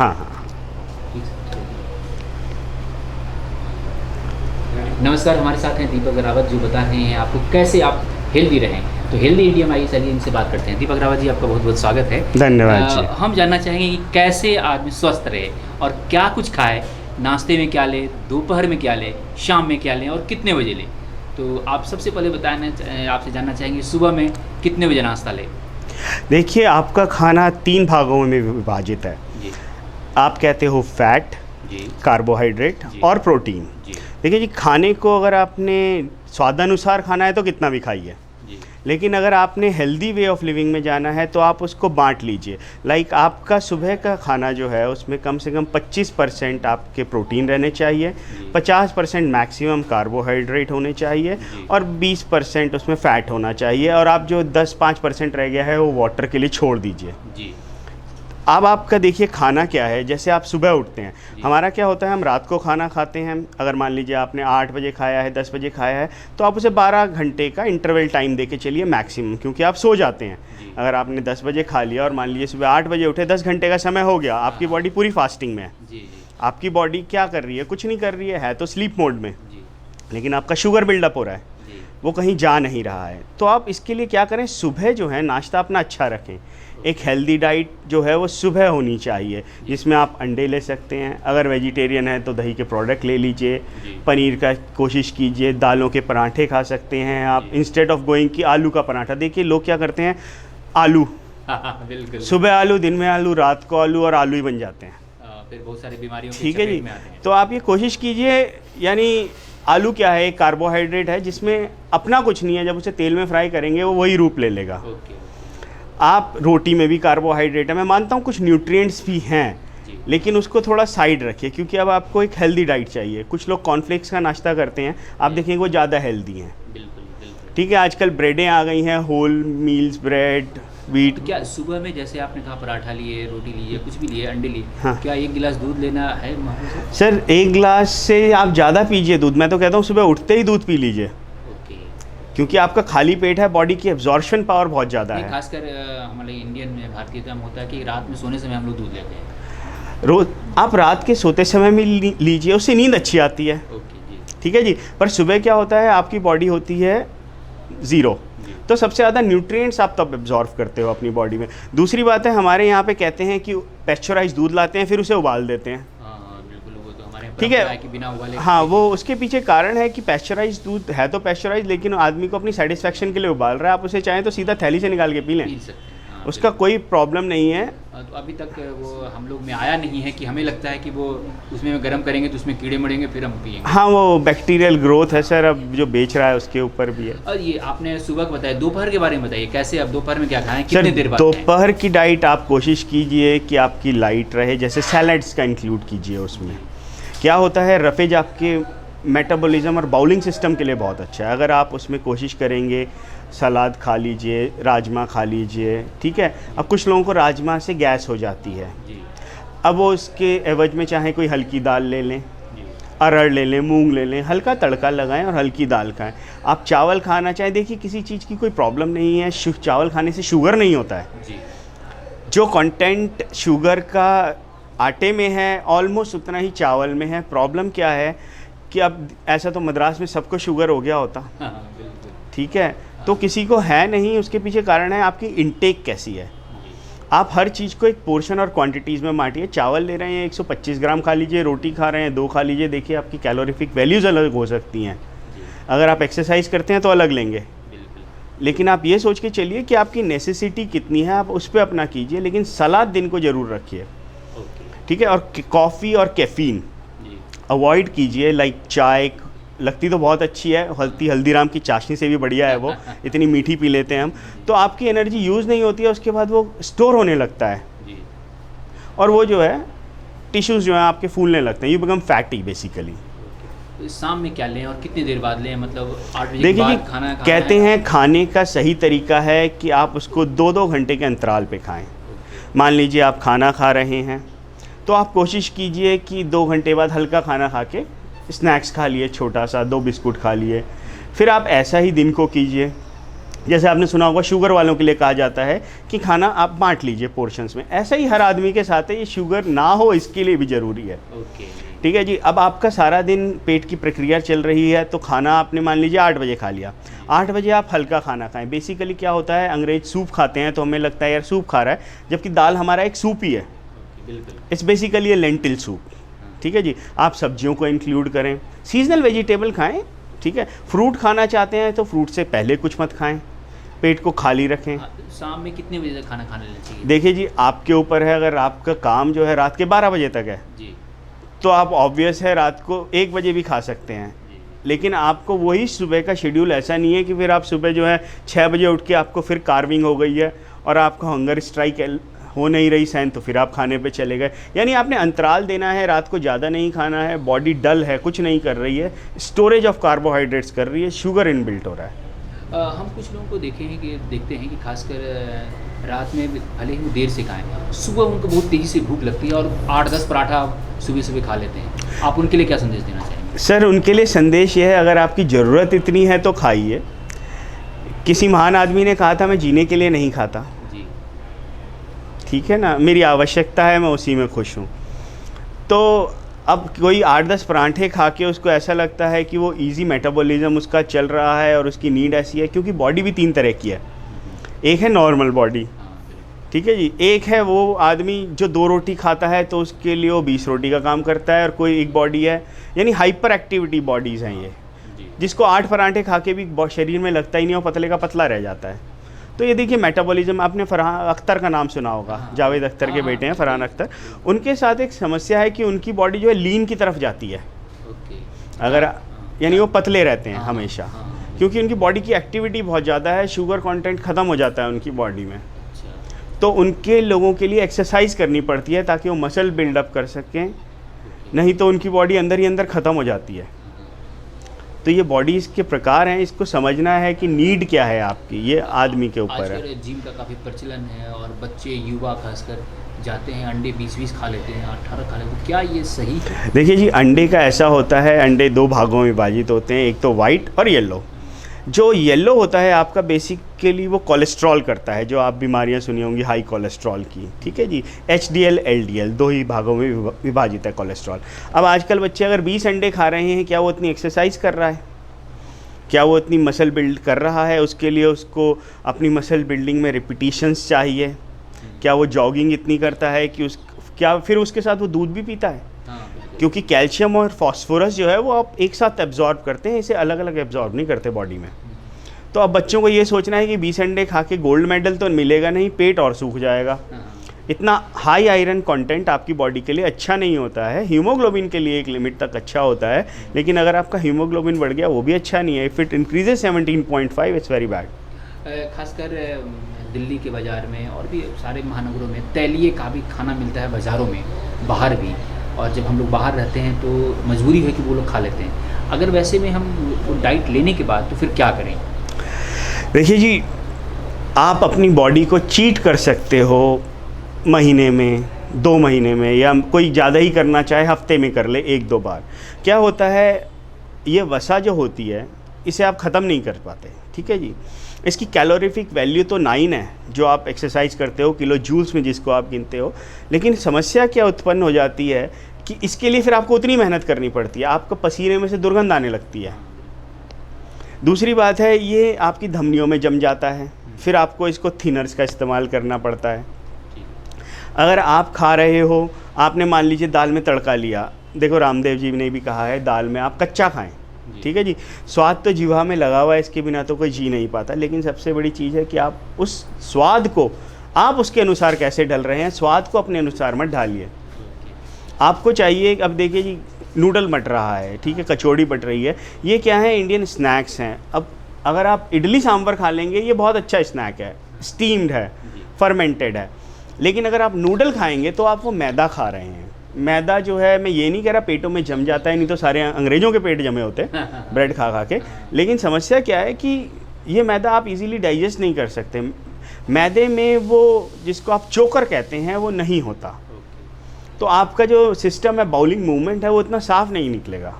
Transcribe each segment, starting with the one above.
हाँ हाँ। नमस्कार, हमारे साथ हैं दीपक रावत जो बता रहे हैं आपको कैसे आप हेल्दी रहें। तो हेल्दी इंडिया में आइए, चलिए इनसे बात करते हैं। दीपक रावत जी, आपका बहुत बहुत स्वागत है। धन्यवाद जी। हम जानना चाहेंगे कि कैसे आदमी स्वस्थ रहे और क्या कुछ खाए, नाश्ते में क्या ले, दोपहर में क्या ले, शाम में क्या लें और कितने बजे लें। तो आप सबसे पहले आपसे जानना चाहेंगे सुबह में कितने बजे नाश्ता लें। देखिए, आपका खाना 3 भागों में विभाजित है। जी आप कहते हो फैट, जी कार्बोहाइड्रेट जी और प्रोटीन। जी देखिए जी, खाने को अगर आपने स्वादानुसार खाना है तो कितना भी खाइए, जी लेकिन अगर आपने हेल्दी वे ऑफ लिविंग में जाना है तो आप उसको बांट लीजिए। लाइक आपका सुबह का खाना जो है उसमें कम से कम 25% आपके प्रोटीन रहने चाहिए, जी 50% मैक्सिमम कार्बोहाइड्रेट होने चाहिए जी और 20% उसमें फ़ैट होना चाहिए, और आप जो 10-5% रह गया है वो वाटर के लिए छोड़ दीजिए। जी अब आपका देखिए खाना क्या है। जैसे आप सुबह उठते हैं, जी हमारा क्या होता है, हम रात को खाना खाते हैं। अगर मान लीजिए आपने 8 बजे खाया है, 10 बजे खाया है, तो आप उसे 12 घंटे का इंटरवल टाइम दे के चलिए मैक्सिमम, क्योंकि आप सो जाते हैं। जी अगर आपने 10 बजे खा लिया और मान लीजिए सुबह 8 बजे उठे, 10 घंटे का समय हो गया, आपकी हाँ। बॉडी पूरी फास्टिंग में है। जी जी आपकी बॉडी क्या कर रही है? कुछ नहीं कर रही है तो स्लीप मोड में, जी लेकिन आपका शुगर बिल्डअप हो रहा है, जी वो कहीं जा नहीं रहा है। तो आप इसके लिए क्या करें, सुबह जो है नाश्ता अपना अच्छा रखें। एक हेल्दी डाइट जो है वो सुबह होनी चाहिए, जिसमें आप अंडे ले सकते हैं, अगर वेजिटेरियन है तो दही के प्रोडक्ट ले लीजिए, जी पनीर का कोशिश कीजिए, दालों के पराठे खा सकते हैं आप, जी। इंस्टेड ऑफ गोइंग कि आलू का पराठा। देखिए लोग क्या करते हैं, आलू, हाँ, बिल्कुल। सुबह आलू, दिन में आलू, रात को आलू, और आलू ही बन जाते हैं। फिर बहुत सारी बीमारियों के ठीक है चपेट जी। में आते हैं। तो आप ये कोशिश कीजिए, यानी आलू क्या है, एक कार्बोहाइड्रेट है जिसमें अपना कुछ नहीं है, जब उसे तेल में फ्राई करेंगे वो वही रूप ले लेगा। ओके। आप रोटी में भी कार्बोहाइड्रेट है, मैं मानता हूँ कुछ न्यूट्रिएंट्स भी हैं, जी लेकिन उसको थोड़ा साइड रखिए, क्योंकि अब आपको एक हेल्दी डाइट चाहिए। कुछ लोग कॉर्नफ्लेक्स का नाश्ता करते हैं, आप देखेंगे वो ज़्यादा हेल्दी हैं। बिल्कुल बिल्कुल। ठीक है, आजकल ब्रेडें आ गई हैं, होल मील्स ब्रेड, वीट। तो क्या सुबह में जैसे आपने कहा पराठा लिए, रोटी लिए, कुछ भी लिए, अंडे लिए, हाँ। क्या एक गिलास दूध लेना है वहाँ से? सर 1 गिलास से आप ज़्यादा पीजिए दूध, मैं तो कहता हूँ सुबह उठते ही दूध पी लीजिए, ओके। क्योंकि आपका खाली पेट है, बॉडी की एब्जॉर्प्शन पावर बहुत ज़्यादा नहीं, है। खासकर हमारे इंडियन में, भारतीय में होता है कि रात में सोने समय हम लोग दूध लेते हैं। रोज आप रात के सोते समय में लीजिए, उससे नींद अच्छी आती है। ओके जी ठीक है जी। पर सुबह क्या होता है, आपकी बॉडी होती है ज़ीरो, जी तो सबसे ज़्यादा न्यूट्रिएंट्स आप तब एब्जॉर्व करते हो अपनी बॉडी में। दूसरी बात है, हमारे यहाँ पे कहते हैं कि पेस्चराइज दूध लाते हैं फिर उसे उबाल देते हैं। हाँ हाँ बिल्कुल, वो तो हमारे यहाँ ठीक है। परंपरा कि बिना उबाले। हाँ, वो उसके पीछे कारण है कि पेस्चराइज दूध है तो पेस्चराइज, लेकिन आदमी को अपनी सेटिस्फेक्शन के लिए उबाल रहा है। आप उसे चाहें तो सीधा थैली से निकाल के पी लें, पी सकते हैं। हाँ, उसका कोई प्रॉब्लम नहीं है। तो अभी तक वो हम लोग में आया नहीं है कि हमें लगता है कि वो उसमें गर्म करेंगे तो उसमें कीड़े मरेंगे फिर हम पिएंगे। हाँ, वो बैक्टीरियल ग्रोथ है सर, अब जो बेच रहा है उसके ऊपर भी है। और ये आपने सुबह का बताया, दोपहर के बारे में बताइए, कैसे अब दोपहर में क्या खाएं, सर कितने देर बाद खाएं? दोपहर की डाइट आप कोशिश कीजिए कि आपकी लाइट रहे, जैसे सैलड्स का इंक्लूड कीजिए उसमें। क्या होता है, रफेज आपके मेटाबॉलिज्म और बाउलिंग सिस्टम के लिए बहुत अच्छा है। अगर आप उसमें कोशिश करेंगे, सलाद खा लीजिए, राजमा खा लीजिए। ठीक है। अब कुछ लोगों को राजमा से गैस हो जाती है, जी अब वो उसके एवज में चाहे कोई हल्की दाल ले लें, जी अरहर ले लें, मूंग ले लें, हल्का तड़का लगाएं और हल्की दाल खाएं। आप चावल खाना चाहें, देखिए किसी चीज़ की कोई प्रॉब्लम नहीं है, चावल खाने से शुगर नहीं होता है। जी जो कंटेंट शुगर का आटे में है ऑलमोस्ट उतना ही चावल में है। प्रॉब्लम क्या है कि अब ऐसा तो मद्रास में सबको शुगर हो गया होता, हाँ बिल्कुल। ठीक है, तो किसी को है नहीं। उसके पीछे कारण है आपकी इनटेक कैसी है। जी आप हर चीज़ को एक पोर्शन और क्वांटिटीज़ में बांटिए। चावल ले रहे हैं 125 ग्राम खा लीजिए, रोटी खा रहे हैं 2 खा लीजिए। देखिए आपकी कैलोरीफिक वैल्यूज़ अलग हो सकती हैं। जी अगर आप एक्सरसाइज करते हैं तो अलग लेंगे, बिल्कुल। लेकिन आप ये सोच के चलिए कि आपकी नेसेसिटी कितनी है, आप उस पर अपना कीजिए, लेकिन सलाद दिन को ज़रूर रखिए। ओके ठीक है। और कॉफ़ी और कैफ़ीन जी अवॉइड कीजिए। लाइक चाय लगती तो बहुत अच्छी है, हल्दीराम की चाशनी से भी बढ़िया है वो, इतनी मीठी पी लेते हैं हम, तो आपकी एनर्जी यूज़ नहीं होती है, उसके बाद वो स्टोर होने लगता है जी और वो जो है टिश्यूज़ जो हैं आपके फूलने लगते हैं, यू बिकम फैटी बेसिकली। तो शाम में क्या लें और कितनी देर बाद लें, मतलब 8 बजे के देखिए बाद कि खाना खाना कहते है? हैं खाने का सही तरीका है कि आप उसको 2-2 घंटे के अंतराल पे खाएं। ओके, मान लीजिए आप खाना खा रहे हैं तो आप कोशिश कीजिए कि 2 घंटे बाद हल्का खाना खा के स्नैक्स खा लिए, छोटा सा 2 बिस्कुट खा लिए। फिर आप ऐसा ही दिन को कीजिए जैसे आपने सुना होगा शुगर वालों के लिए कहा जाता है कि खाना आप बांट लीजिए पोर्शंस में, ऐसा ही हर आदमी के साथ है, ये शुगर ना हो इसके लिए भी ज़रूरी है। ओके। ठीक है जी। अब आपका सारा दिन पेट की प्रक्रिया चल रही है, तो खाना आपने मान लीजिए 8 बजे खा लिया, 8 बजे आप हल्का खाना खाएं। बेसिकली क्या होता है, अंग्रेज सूप खाते हैं तो हमें लगता है यार सूप खा रहा है, जबकि दाल हमारा एक सूप ही है। बिल्कुल। It's basically A lentil soup. ठीक है जी। आप सब्जियों को इंक्लूड करें, सीजनल वेजिटेबल खाएं। ठीक है। फ्रूट खाना चाहते हैं तो फ्रूट से पहले कुछ मत खाएं, पेट को खाली रखें। शाम में कितने बजे तक खाना खाने लेना चाहिए? देखिए जी, आपके ऊपर है, अगर आपका काम जो है रात के 12 बजे तक है जी। तो आप ऑब्वियस है रात को 1 बजे भी खा सकते हैं, लेकिन आपको वही सुबह का शेड्यूल ऐसा नहीं है कि फिर आप सुबह जो है 6 बजे उठ के आपको फिर कार्विंग हो गई है और आपको हंगर स्ट्राइक हो नहीं रही सहन, तो फिर आप खाने पे चले गए। यानी आपने अंतराल देना है, रात को ज़्यादा नहीं खाना है, बॉडी डल है, कुछ नहीं कर रही है, स्टोरेज ऑफ कार्बोहाइड्रेट्स कर रही है, शुगर इनबिल्ट हो रहा है। हम कुछ लोगों को देखते हैं कि खासकर रात में भले ही वो देर से खाएं, सुबह उनको बहुत तेज़ी से भूख लगती है और 8-10 पराठा सुबह सुबह खा लेते हैं। आप उनके लिए क्या संदेश देना चाहेंगे? सर, उनके लिए संदेश ये है, अगर आपकी ज़रूरत इतनी है तो खाइए। किसी महान आदमी ने कहा था, मैं जीने के लिए नहीं खाता। जी। ठीक है ना, मेरी आवश्यकता है, मैं उसी में खुश हूँ। तो अब कोई 8-10 पराठे खा के उसको ऐसा लगता है कि वो इजी मेटाबॉलिज्म उसका चल रहा है और उसकी नीड ऐसी है, क्योंकि बॉडी भी 3 तरह की है। एक है नॉर्मल बॉडी, ठीक है जी, एक है वो आदमी जो 2 रोटी खाता है तो उसके लिए वो 20 रोटी का काम करता है, और कोई एक बॉडी है, यानी हाइपर एक्टिविटी बॉडीज़ हैं ये, जिसको 8 पराठे खा के भी शरीर में लगता ही नहीं, वो पतले का पतला रह जाता है। तो ये देखिए मेटाबॉलिज्म, आपने फरहान अख्तर का नाम सुना होगा, जावेद अख्तर के बेटे हैं फरहान अख्तर। उनके साथ एक समस्या है कि उनकी बॉडी जो है लीन की तरफ जाती है, अगर यानी वो पतले रहते हैं हमेशा, क्योंकि उनकी बॉडी की एक्टिविटी बहुत ज़्यादा है, शुगर कंटेंट ख़त्म हो जाता है उनकी बॉडी में। तो उनके लोगों के लिए एक्सरसाइज करनी पड़ती है ताकि वो मसल बिल्डअप कर सकें, नहीं तो उनकी बॉडी अंदर ही अंदर ख़त्म हो जाती है। तो ये बॉडीज़ के प्रकार हैं, इसको समझना है कि नीड क्या है आपकी, ये आदमी के ऊपर है। जिम का काफ़ी प्रचलन है और बच्चे युवा खासकर जाते हैं, अंडे 20-20 खा लेते हैं, 18 खा लेते हैं, क्या ये सही है? देखिए जी, अंडे का ऐसा होता है, अंडे 2 भागों में विभाजित होते हैं, एक तो वाइट और येलो। जो येलो होता है आपका बेसिकली वो कोलेस्ट्रॉल करता है, जो आप बीमारियां सुनी होंगी हाई कोलेस्ट्रॉल की। ठीक है जी। HDL LDL 2 ही भागों में विभाजित है कोलेस्ट्रॉल। अब आजकल बच्चे अगर 20 अंडे खा रहे हैं, क्या वो इतनी एक्सरसाइज कर रहा है? क्या वो इतनी मसल बिल्ड कर रहा है? उसके लिए उसको अपनी मसल बिल्डिंग में रिपीटिशंस चाहिए। क्या वो जॉगिंग इतनी करता है कि क्या फिर उसके साथ वो दूध भी पीता है? क्योंकि कैल्शियम और फास्फोरस जो है वो आप एक साथ एब्जॉर्ब करते हैं, इसे अलग अलग एब्जॉर्ब नहीं करते बॉडी में। तो अब बच्चों को ये सोचना है कि 20 अंडे खा के गोल्ड मेडल तो मिलेगा नहीं, पेट और सूख जाएगा। इतना हाई आयरन कंटेंट आपकी बॉडी के लिए अच्छा नहीं होता है। हीमोग्लोबिन के लिए एक लिमिट तक अच्छा होता है, लेकिन अगर आपका हीमोग्लोबिन बढ़ गया वो भी अच्छा नहीं है। If it increases 17.5 it's very bad. खासकर दिल्ली के बाज़ार में और भी सारे महानगरों में तैलीय का भी खाना मिलता है, बाज़ारों में बाहर भी, और जब हम लोग बाहर रहते हैं तो मजबूरी है कि वो लोग खा लेते हैं। अगर वैसे में हम वो डाइट लेने के बाद तो फिर क्या करें? देखिए जी, आप अपनी बॉडी को चीट कर सकते हो महीने में, 2 महीने में, या कोई ज़्यादा ही करना चाहे हफ्ते में कर ले 1-2 बार। क्या होता है, ये वसा जो होती है इसे आप ख़त्म नहीं कर पाते। ठीक है जी। इसकी कैलोरीफिक वैल्यू तो 9 है जो आप एक्सरसाइज करते हो, किलो जूल्स में जिसको आप गिनते हो, लेकिन समस्या क्या उत्पन्न हो जाती है कि इसके लिए फिर आपको उतनी मेहनत करनी पड़ती है, आपको पसीने में से दुर्गंध आने लगती है। दूसरी बात है, ये आपकी धमनियों में जम जाता है, फिर आपको इसको थिनर्स का इस्तेमाल करना पड़ता है। अगर आप खा रहे हो, आपने मान लीजिए दाल में तड़का लिया, देखो रामदेव जी ने भी कहा है दाल में आप कच्चा खाएं। ठीक है जी। स्वाद तो जीवा में लगा हुआ है, इसके बिना तो कोई जी नहीं पाता, लेकिन सबसे बड़ी चीज़ है कि आप उस स्वाद को आप उसके अनुसार कैसे ढल रहे हैं। स्वाद को अपने अनुसार मत ढालिए। आपको चाहिए, अब देखिए जी, नूडल बट रहा है, ठीक है, कचौड़ी बट रही है, ये क्या है, इंडियन स्नैक्स हैं। अब अगर आप इडली सांभर खा लेंगे, ये बहुत अच्छा स्नैक है, स्टीम्ड है, फर्मेंटेड है, लेकिन अगर आप नूडल खाएंगे तो आप वो मैदा खा रहे हैं। मैदा जो है, मैं ये नहीं कह रहा पेटों में जम जाता है, नहीं तो सारे अंग्रेज़ों के पेट जमे होते ब्रेड खा खा के, लेकिन समस्या क्या है कि ये मैदा आप इजीली डाइजेस्ट नहीं कर सकते। मैदे में वो जिसको आप चोकर कहते हैं वो नहीं होता, तो आपका जो सिस्टम है, बाउलिंग मूवमेंट है, वो इतना साफ नहीं निकलेगा।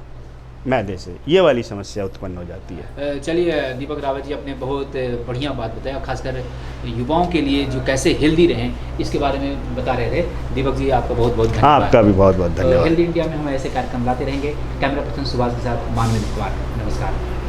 मैदे से, ये वाली समस्या उत्पन्न हो जाती है। चलिए दीपक रावत जी, आपने बहुत बढ़िया बात बताया, खासकर युवाओं के लिए जो कैसे हेल्दी रहें इसके बारे में बता रहे थे। दीपक जी आपका बहुत बहुत धन्यवाद। आपका भी बहुत बहुत धन्यवाद। हेल्दी इंडिया में हम ऐसे कार्यक्रम लाते रहेंगे। कैमरा पर्सन सुभाष के साथ मानवेंद्र कुमार, नमस्कार।